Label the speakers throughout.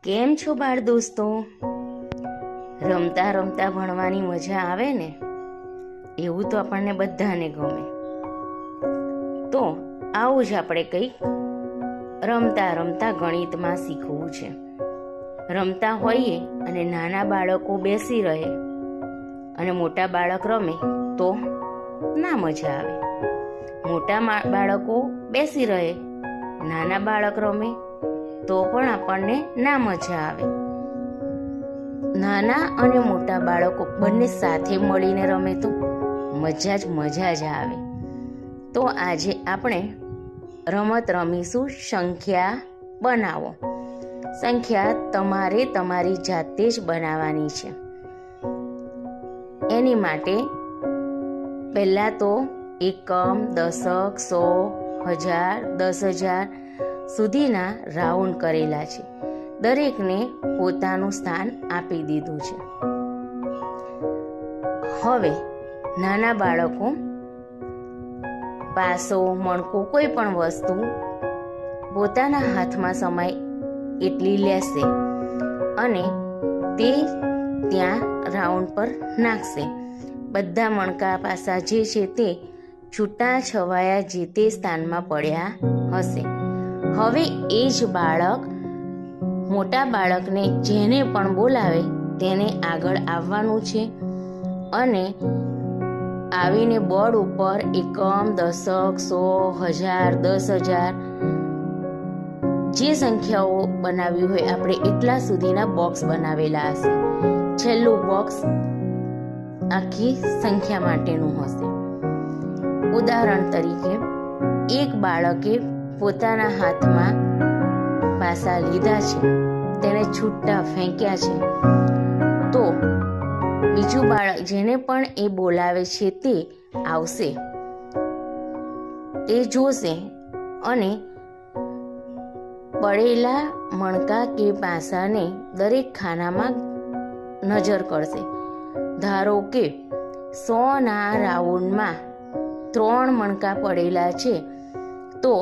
Speaker 1: કેમ છો બાળ દોસ્તો? રમતા રમતા ભણવાની મજા આવે ને, એવું તો આપણને બધાને ગમે. તો આવું જ આપણે કંઈક રમતા રમતા ગણિતમાં શીખવું છે. રમતા હોઈએ અને નાના બાળકો બેસી રહે અને મોટા બાળક રમે તો ના મજા આવે. મોટા બાળકો બેસી રહે, નાના બાળક રમે તો પણ આપણને ના મજા આવે. નાના અને મોટા બાળકો બંને સાથે મળીને રમે તો મજા જ આવે. તો આજે આપણે રમત રમીશું સંખ્યા બનાવો. સંખ્યા તમારે તમારી જાતે જ બનાવવાની છે. એની માટે પહેલાં તો એકમ, દશક, 100, 1000, 10,000 સુધીના રાઉન્ડ કરેલા છે. દરેકને પોતાનું સ્થાન આપી દીધું છે. હવે નાના બાળકો પાસો, મણકો, કોઈ પણ વસ્તુ પોતાના હાથમાં સમાય એટલી લેશે અને તે ત્યાં રાઉન્ડ પર નાખશે. બધા મણકા પાસા જે છે તે છૂટા છવાયા જે તે સ્થાનમાં પડ્યા હશે. હવે એ જ બાળક મોટા બાળકને જેને પણ બોલાવે તેને આગળ આવવાનું છે અને આવીને બોર્ડ ઉપર એકમ, દશક, 100, 1000, 10,000 જે સંખ્યાઓ બનાવી હોય આપણે એટલા સુધીના બોક્સ બનાવેલા હશે. છેલ્લું બોક્સ આખી સંખ્યા માટેનું હશે. ઉદાહરણ તરીકે એક બાળકે પોતાના હાથમાં પાસા લીધા છે, તેને છૂટા ફેંક્યા છે, તો બીજું બાળક જેને પણ એ બોલાવે છે તે આવશે, તે જોશે અને પડેલા મણકા કે પાસાને દરેક ખાનામાં નજર કરશે. ધારો કે 100ના રાઉન્ડમાં 3 મણકા પડેલા છે તો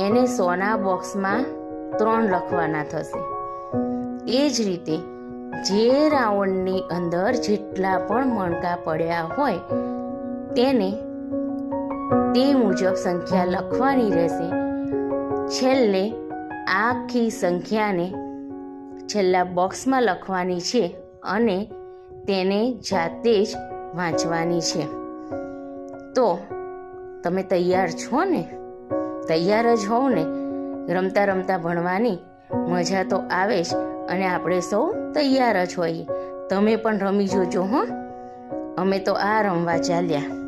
Speaker 1: એને 100ના બોક્સમાં 3 લખવાના થશે. એ જ રીતે જે રાઉન્ડની અંદર જેટલા પણ મણકા પડ્યા હોય તેને તે મુજબ સંખ્યા લખવાની રહેશે. છેલ્લે આખી સંખ્યાને છેલ્લા બોક્સમાં લખવાની છે અને તેને જાતે જ વાંચવાની છે. તો તમે તૈયાર છો ને? તૈયાર જ હોવ ને? રમતા રમતા ભણવાની મજા તો આવે જ અને આપણે સૌ તૈયાર જ હોઈએ. તમે પણ રમી જોજો હો. અમે તો આ રમવા ચાલ્યા.